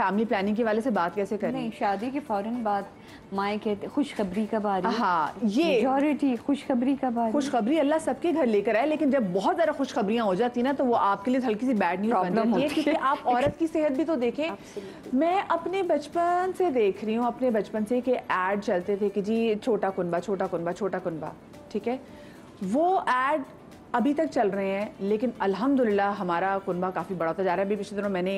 Family planning के वाले से बात कैसे करें? नहीं, शादी के फौरन बाद माए कहते खुशखबरी कब आ रही है। हाँ, ये मेजॉरिटी खुशखबरी कब आ रही है। खुशखबरी अल्लाह सबके घर लेकर आए, लेकिन जब बहुत ज़्यादा खुशखबरियाँ हो जाती ना तो वो आपके लिए हल्की सी बैड न्यूज़ बन जाती है, क्योंकि आप औरत की सेहत भी तो देखें। मैं अपने बचपन से देख रही हूँ, अपने बचपन से कि ऐड चलते थे कि जी छोटा कुनबा छोटा कुनबा छोटा कुनबा, ठीक है, वो ऐड अभी तक चल रहे हैं, लेकिन अल्हम्दुलिल्लाह हमारा कुनबा काफ़ी बड़ा होता जा रहा है। अभी पिछले दिनों मैंने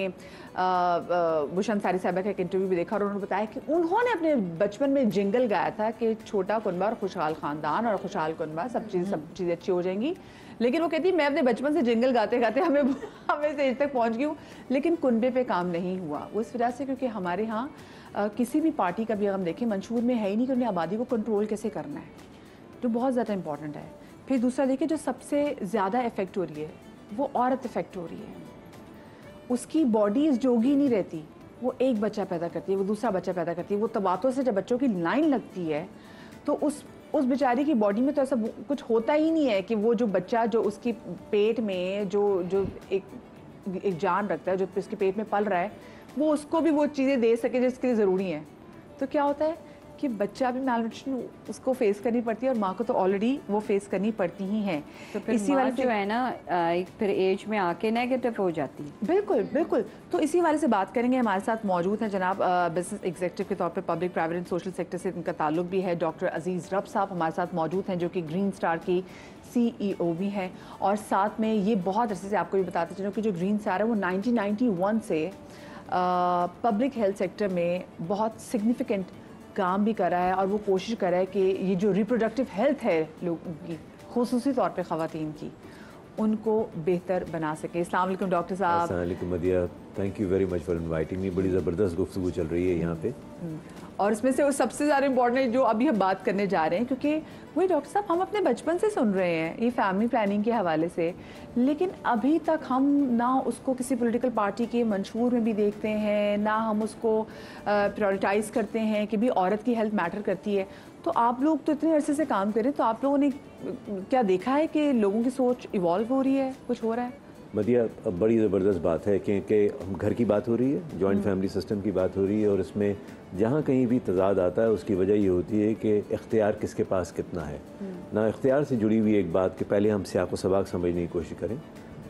बुशन सारी साहबा का एक इंटरव्यू भी देखा और उन्होंने बताया कि उन्होंने अपने बचपन में जिंगल गाया था कि छोटा कुनबा और खुशहाल ख़ानदान और खुशहाल कुनबा सब चीज़ें अच्छी हो जाएंगी। लेकिन वो कहती मैं अपने बचपन से जिंगल गाते गाते हमें स्टेज तक पहुँच गई हूँ, लेकिन कुनबे पे काम नहीं हुआ। उस वजह से क्योंकि हमारे यहाँ किसी भी पार्टी का भी हम देखें मंशूर में है ही नहीं कि उन्हें आबादी को कंट्रोल कैसे करना है, जो बहुत ज़्यादा इंपॉर्टेंट है। फिर दूसरा देखिए, जो सबसे ज़्यादा इफ़ेक्ट हो रही है वो औरत इफ़ेक्ट हो रही है। उसकी बॉडी जोगी नहीं रहती, वो एक बच्चा पैदा करती है, वो दूसरा बच्चा पैदा करती है, वो तबातों से जब बच्चों की लाइन लगती है तो उस बेचारी की बॉडी में तो ऐसा कुछ होता ही नहीं है कि वो जो बच्चा जो उसकी पेट में जो एक जान रखता है, जो उसके पेट में पल रहा है, वो उसको भी वो चीज़ें दे सके जिसके लिए ज़रूरी हैं। तो क्या होता है कि बच्चा भी मैलन्यूट्रिशन उसको फेस करनी पड़ती है और माँ को तो ऑलरेडी वो फेस करनी पड़ती ही हैं। तो फिर इसी वाले जो है ना एक फिर एज में आके नेगेटिव हो जाती है। बिल्कुल बिल्कुल। तो इसी वाले से बात करेंगे। हमारे साथ मौजूद हैं जनाब बिजनेस एग्जीक्यूटिव के तौर पे public private and social sector से इनका ताल्लुक भी है, डॉक्टर अजीज़ रब साहब हमारे साथ मौजूद हैं जो कि ग्रीन स्टार की CEO भी हैं। और साथ में ये बहुत अरसे से आपको भी बताते चलो कि जो ग्रीन स्टार है वो 1991 से पब्लिक हेल्थ सेक्टर में बहुत सिग्निफिकेंट काम भी कर रहा है और वो कोशिश कर रहा है कि ये जो रिप्रोडक्टिव हेल्थ है लोगों की, खुसूसी तौर पे ख़वातीन की, उनको बेहतर बना सके। अस्सलाम वालेकुम डॉक्टर साहब। अस्सलाम वालेकुम मदिया, thank you very much for inviting me. बड़ी ज़बरदस्त गुफ्तगू चल रही है यहाँ पे और इसमें से वो सबसे ज़्यादा इम्पोर्टेंट जो अभी हम बात करने जा रहे हैं, क्योंकि वही डॉक्टर साहब हम अपने बचपन से सुन रहे हैं ये फैमिली प्लानिंग के हवाले से, लेकिन अभी तक हम ना उसको किसी पॉलिटिकल पार्टी के मंशूर में भी देखते हैं, ना हम उसको प्रायोरिटाइज करते हैं कि भी औरत की हेल्थ मैटर करती है। तो आप लोग तो इतने अरसे से काम करें, तो आप लोगों ने क्या देखा है कि लोगों की सोच इवॉल्व हो रही है, कुछ हो रहा है? मदिया, अब बड़ी ज़बरदस्त बात है क्योंकि घर की बात हो रही है, जॉइंट फैमिली सिस्टम की बात हो रही है और इसमें जहाँ कहीं भी तजाद आता है उसकी वजह ये होती है कि इख्तियार किसके पास कितना है। ना इख्तियार से जुड़ी हुई एक बात कि पहले हम सियाक़ व सबाक़ समझने की कोशिश करें।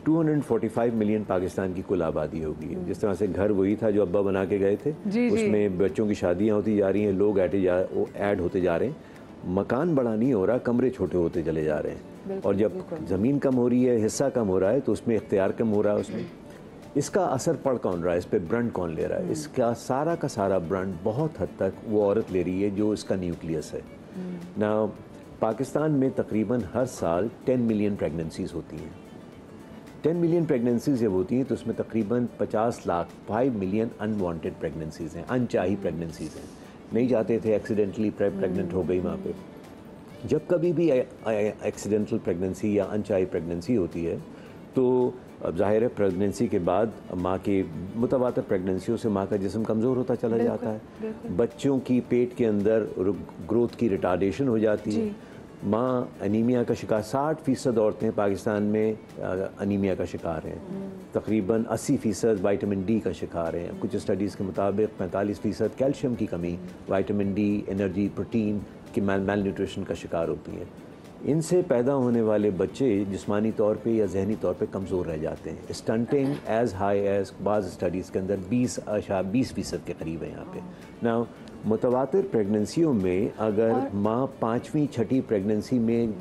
245 मिलियन पाकिस्तान की कुल आबादी होगी। जिस तरह से घर वही था जो अब्बा बना के गए थे, उसमें बच्चों की शादियाँ होती जा रही हैं, लोग ऐड होते जा रहे हैं, मकान बड़ा नहीं हो रहा, कमरे छोटे होते चले जा रहे हैं। और जब ज़मीन कम हो रही है, हिस्सा कम हो रहा है, तो उसमें इख्तियार कम हो रहा है। उसमें इसका असर पड़ कौन रहा है, इस पर ब्रंट कौन ले रहा है? इसका सारा का सारा ब्रंट बहुत हद तक वो औरत ले रही है जो इसका न्यूक्लियस है ना। पाकिस्तान में तकरीबन हर साल 10 मिलियन प्रेगनेंसीज़ होती हैं। 10 मिलियन प्रेगनेंसीज जब होती हैं तो उसमें तकरीबन 50 लाख 5 मिलियन अनवांटेड प्रेगनेंसीज हैं, अनचाही प्रेगनेंसीज हैं, नहीं चाहते थे, एक्सीडेंटली प्रेग्नेंट हो गई माँ पे। जब कभी भी एक्सीडेंटल प्रेगनेंसी या अनचाही प्रेगनेंसी होती है तो अब ज़ाहिर है प्रेगनेंसी के बाद माँ की मुतवातर प्रेगनेंसियों से माँ का जिस्म कमज़ोर होता चला जाता है, बच्चों की पेट के अंदर ग्रोथ की रिटार्डेशन हो जाती है, माँ अनीमिया का शिकार। 60% औरतें पाकिस्तान में अनीमिया का शिकार हैं, तकरीबन 80% विटामिन डी का शिकार हैं। कुछ स्टडीज़ के मुताबिक 45% कैल्शियम की कमी, विटामिन डी, एनर्जी, प्रोटीन की मैल न्यूट्रिशन का शिकार होती हैं। इनसे पैदा होने वाले बच्चे जिस्मानी तौर पे या जहनी तौर पे कमज़ोर रह जाते हैं। स्टंटिंग एज़ हाई एज़ बाज़ स्टडीज़ के अंदर 20% के करीब है यहाँ पे ना। मुतवातिर प्रेगनेंसियों में अगर माँ 5वीं 6ठी प्रेगनेंसी में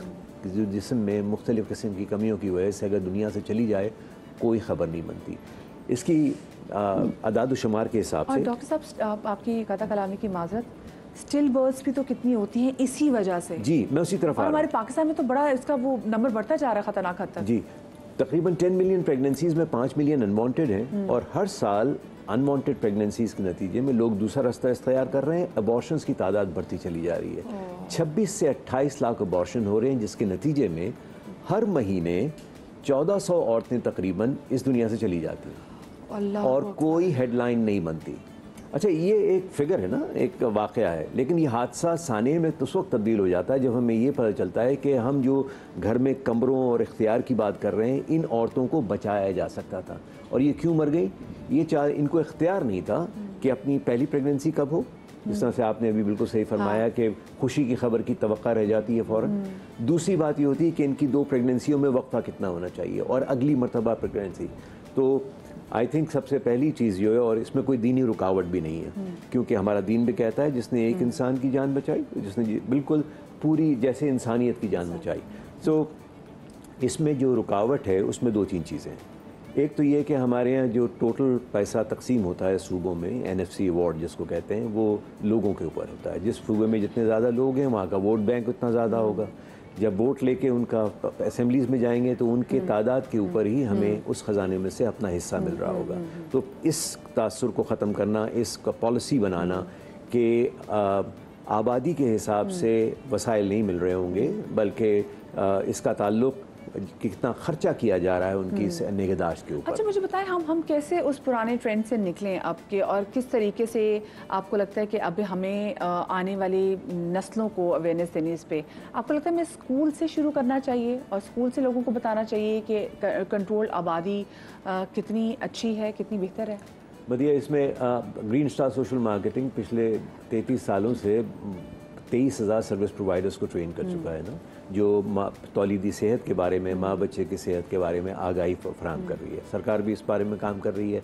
जो जिस्म में मुख्तलिफ़ किस्म की कमियों की वजह से अगर दुनिया से चली जाए, कोई ख़बर नहीं बनती। इसकी अदाद शुमार के हिसाब से। और डॉक्टर साहब आपकी कथा कलामी की माजरत, स्टिल बर्थ्स भी तो कितनी होती हैं इसी वजह से। जी, मैं उसी तरफ आ रहा हूं। हमारे पाकिस्तान में तो बड़ा इसका वो नंबर बढ़ता जा रहा है, खतरनाक हद तक। जी, तकरीबन 10 मिलियन प्रेगनेंसीज में 5 मिलियन अनवांटेड हैं और हर साल अनवांटेड प्रेगनेंसीज के नतीजे में लोग दूसरा रास्ता इख्तियार कर रहे हैं। अबॉर्शंस की तादाद बढ़ती चली जा रही है। 26 से 28 लाख अबॉर्शन हो रहे हैं, जिसके नतीजे में हर महीने 1400 औरतें तकरीबन इस दुनिया से चली जाती हैं और कोई हेडलाइन नहीं बनती। अच्छा, ये एक फिगर है ना, एक वाक़या है, लेकिन ये हादसा साने में उस वक्त तब्दील हो जाता है जब हमें ये पता चलता है कि हम जो घर में कमरों और इख्तियार की बात कर रहे हैं, इन औरतों को बचाया जा सकता था। और ये क्यों मर गई? ये इनको इख्तियार नहीं था कि अपनी पहली प्रेगनेंसी कब हो, जिस तरह से आपने अभी बिल्कुल सही फरमाया कि खुशी की खबर की तवक्का रह जाती है फ़ौरन। दूसरी बात ये होती है कि इनकी 2 प्रेगनेंसियों में वक्फा कितना होना चाहिए और अगली मरतबा प्रेगनेंसी। तो आई थिंक सबसे पहली चीज़ ये है, और इसमें कोई दीनी रुकावट भी नहीं है, क्योंकि हमारा दीन भी कहता है जिसने एक इंसान की जान बचाई, जिसने बिल्कुल पूरी जैसे इंसानियत की जान बचाई। सो इसमें जो रुकावट है उसमें 2-3 चीज़ें हैं। एक तो ये कि हमारे यहाँ जो टोटल पैसा तकसीम होता है सूबों में, NFC अवार्ड जिसको कहते हैं, वो लोगों के ऊपर होता है। जिस सूबे में जितने ज़्यादा लोग हैं वहाँ का वोट बैंक उतना ज़्यादा होगा। जब वोट लेके उनका असेंबलीज़ में जाएंगे तो उनके तादाद के ऊपर ही हमें उस ख़जाने में से अपना हिस्सा मिल रहा होगा। तो इस तासुर को ख़त्म करना, इसका पॉलिसी बनाना कि आबादी के हिसाब से वसाइल नहीं मिल रहे होंगे, बल्कि इसका ताल्लुक़ कितना खर्चा किया जा रहा है उनकी निगहदाश्त के ऊपर। अच्छा, मुझे बताएं हम कैसे उस पुराने ट्रेंड से निकलें अब के, और किस तरीके से आपको लगता है कि अब हमें आने वाली नस्लों को अवेयरनेस देनी इस पे? आपको लगता है हमें स्कूल से शुरू करना चाहिए और स्कूल से लोगों को बताना चाहिए कि कंट्रोल आबादी कितनी अच्छी है, कितनी बेहतर है? बढ़िया। इसमें ग्रीन स्टार सोशल मार्केटिंग पिछले 33 सालों से 23,000 सर्विस प्रोवाइडर्स को ट्रेन कर चुका है ना, जो तौलीदी सेहत के बारे में, माँ बच्चे की सेहत के बारे में आगाही फराहम कर रही है। सरकार भी इस बारे में काम कर रही है।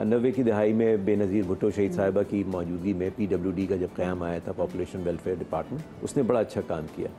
90 की दहाई में बेनज़ीर भुट्टो शहीद साहिबा की मौजूदगी में PWD का जब क़याम आया था, पॉपुलेशन वेलफेयर डिपार्टमेंट, उसने बड़ा अच्छा काम किया,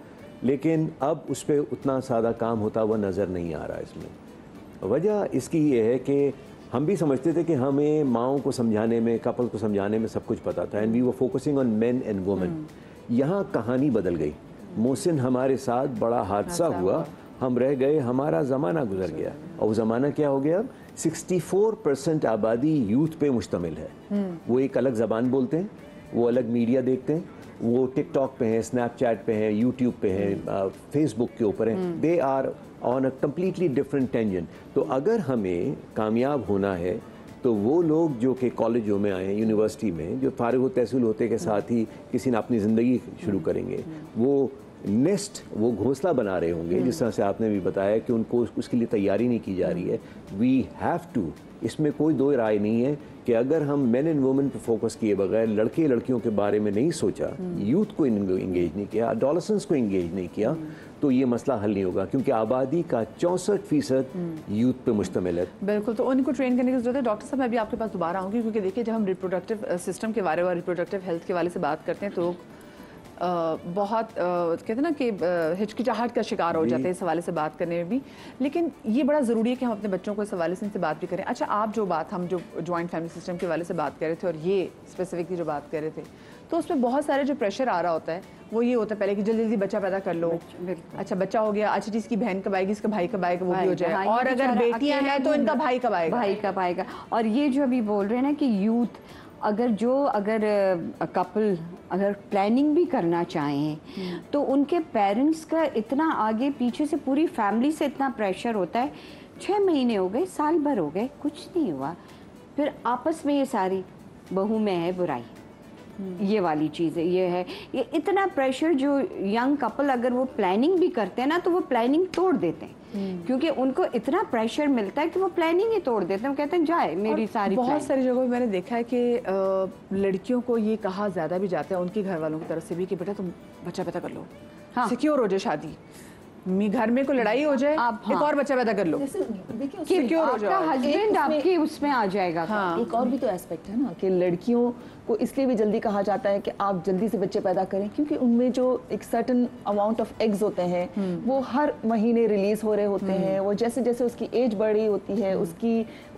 लेकिन अब उस पर उतना सादा काम होता हुआ नज़र नहीं आ रहा। इसमें वजह इसकी ये है कि हम भी समझते थे कि हमें माओं को समझाने में, कपल को समझाने में सब कुछ पता था, and we were focusing on men and women. यहाँ कहानी बदल गई। मोहसिन हमारे साथ बड़ा हादसा हुआ, हम रह गए, हमारा ज़माना गुजर गया। और वो ज़माना क्या हो गया? 64% आबादी यूथ पे मुश्तमिल है। वो एक अलग ज़बान बोलते हैं, वो अलग मीडिया देखते हैं, वो टिकटॉक पे हैं, स्नैपचैट पे हैं, यूट्यूब पे हैं, फेसबुक के ऊपर हैं। They are on a completely different tangent. तो अगर हमें कामयाब होना है तो वो लोग जो कि कॉलेजों में आए हैं, यूनिवर्सिटी में, जो फारिग तहसील होते के साथ ही किसी ने अपनी ज़िंदगी शुरू करेंगे, वो नेस्ट, वो घोंसला बना रहे होंगे, जिस तरह से आपने भी बताया कि उनको उसके लिए तैयारी नहीं की जा रही है। वी हैव टू, इसमें कोई दो राय नहीं है कि अगर हम मेन एंड वुमेन पर फोकस किए बगैर लड़के लड़कियों के बारे में नहीं सोचा, यूथ को इंगेज नहीं किया, एडोलेसेंस को इंगेज नहीं किया, तो ये मसला हल नहीं होगा, क्योंकि आबादी का 64% यूथ पे मुश्तमिल है। बिल्कुल, तो उनको ट्रेन करने की जरूरत है। डॉक्टर साहब, मैं भी आपके पास दोबारा आऊँगी, क्योंकि देखिए जब हम रिप्रोडक्टिव सिस्टम के बारे में, रिप्रोडक्टिव हेल्थ के बारे से बात करते हैं तो बहुत कहते हैं ना कि हिचकिचाहट का शिकार हो जाते हैं इस हवाले से बात करने में भी। लेकिन ये बड़ा ज़रूरी है कि हम अपने बच्चों को इस हवाले से इनसे बात भी करें। अच्छा, आप जो बात, हम जो जॉइंट फैमिली सिस्टम के हवाले से बात कर रहे थे और ये स्पेसिफिकली जो बात कर रहे थे, तो उसमें बहुत सारे जो प्रेशर आ रहा होता है वो ये होता है पहले कि जल्दी जल्दी बच्चा पैदा कर लो। अच्छा, बच्चा हो गया, अच्छा जिसकी बहन कब आएगी, इसका भाई कब आएगा, वो भी हो जाए, और अगर बेटियां हैं तो इनका भाई कब आएगा। और ये जो अभी बोल रहे हैं ना कि यूथ अगर कपल अगर प्लानिंग भी करना चाहें तो उनके पेरेंट्स का इतना आगे पीछे से पूरी फैमिली से इतना प्रेशर होता है। 6 महीने हो गए, साल भर हो गए, कुछ नहीं हुआ, फिर आपस में ये सारी बहू में है बुराई, ये वाली चीज़ है, ये है, ये इतना प्रेशर। जो यंग कपल अगर वो प्लानिंग भी करते हैं ना तो वो प्लानिंग तोड़ देते हैं, क्योंकि उनको इतना प्रेशर मिलता है कि वो प्लानिंग ही तोड़ देते हैं। वो कहते हैं जाए मेरी सारी। बहुत सारी जगहों पे मैंने देखा है कि लड़कियों को ये कहा ज़्यादा भी जाता है उनके घर वालों की तरफ से भी कि बेटा तुम बच्चा पैदा कर लो, हाँ, सिक्योर हो जाए शादी, घर में कोई लड़ाई हो जाए, एक और बच्चा पैदा कर लो, सिक्योर हो जाए, हस्बैंड आपके उसमें आ जाएगा। हाँ, एक और भी तो एस्पेक्ट है ना कि लड़कियों को इसलिए भी जल्दी कहा जाता है कि आप जल्दी से बच्चे पैदा करें, क्योंकि उनमें जो एक सर्टन अमाउंट ऑफ एग्स होते हैं वो हर महीने रिलीज हो रहे होते हैं। वो जैसे जैसे उसकी एज बढ़ रही होती है,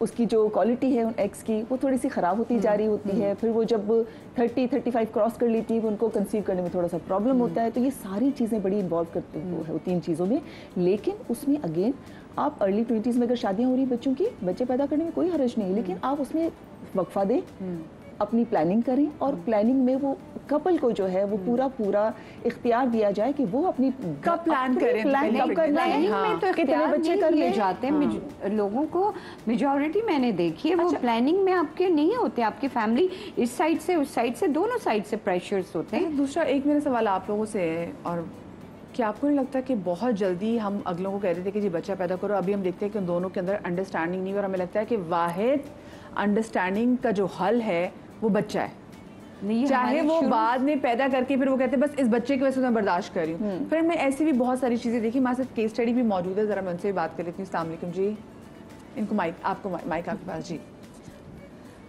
उसकी जो क्वालिटी है उन एग्स की वो थोड़ी सी ख़राब होती जा रही होती है। फिर वो जब 30-35 क्रॉस कर लेती है वो उनको कंसीव करने में थोड़ा सा प्रॉब्लम होता है। तो ये सारी चीज़ें बड़ी इन्वॉल्व करती होती हैं इन चीज़ों में। लेकिन उसमें अगेन आप अर्ली 20s में अगर शादियाँ हो रही बच्चों की, बच्चे पैदा करने में कोई हर्ज नहीं, लेकिन आप उसमें वक्फा दें, अपनी प्लानिंग करें, और प्लानिंग में वो कपल को जो है वो पूरा इख्तियार दिया जाए कि वो अपनी कब प्लान करें, कब करना है। हाँ, तो कितने बच्चे कर ले जाते हैं लोगों को, मेजॉरिटी मैंने देखी है। वो प्लानिंग में आपके नहीं होते, आपकी फैमिली इस साइड से उस साइड से, दोनों साइड से प्रेशर्स होते हैं। दूसरा एक मेरा सवाल आप लोगों से है, और क्या आपको नहीं लगता कि बहुत जल्दी हम अगलों को कहते थे कि जी बच्चा पैदा करो, अभी हम देखते हैं कि उन दोनों के अंदर अंडरस्टैंडिंग नहीं, और हमें लगता है कि वाहिद अंडरस्टैंडिंग का जो हल है वो बच्चा है। चाहे वो बाद में पैदा करके फिर वो कहते हैं बस इस बच्चे की वजह से मैं बर्दाश्त कर रही हूँ। फिर मैं ऐसी भी बहुत सारी चीज़ें देखी, हमारे साथ केस स्टडी भी मौजूद है, ज़रा मैं उनसे भी बात कर लेती हूँ। अस्सलाम वालेकुम जी, इनको माइक, आपको माइक आपके पास जी।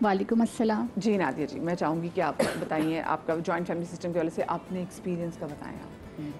वालेकुम अस्सलाम। जी नादिया जी, मैं चाहूँगी कि आप बताइए आपका जॉइंट फैमिली सिस्टम के वाले से अपने एक्सपीरियंस का बताएं आप।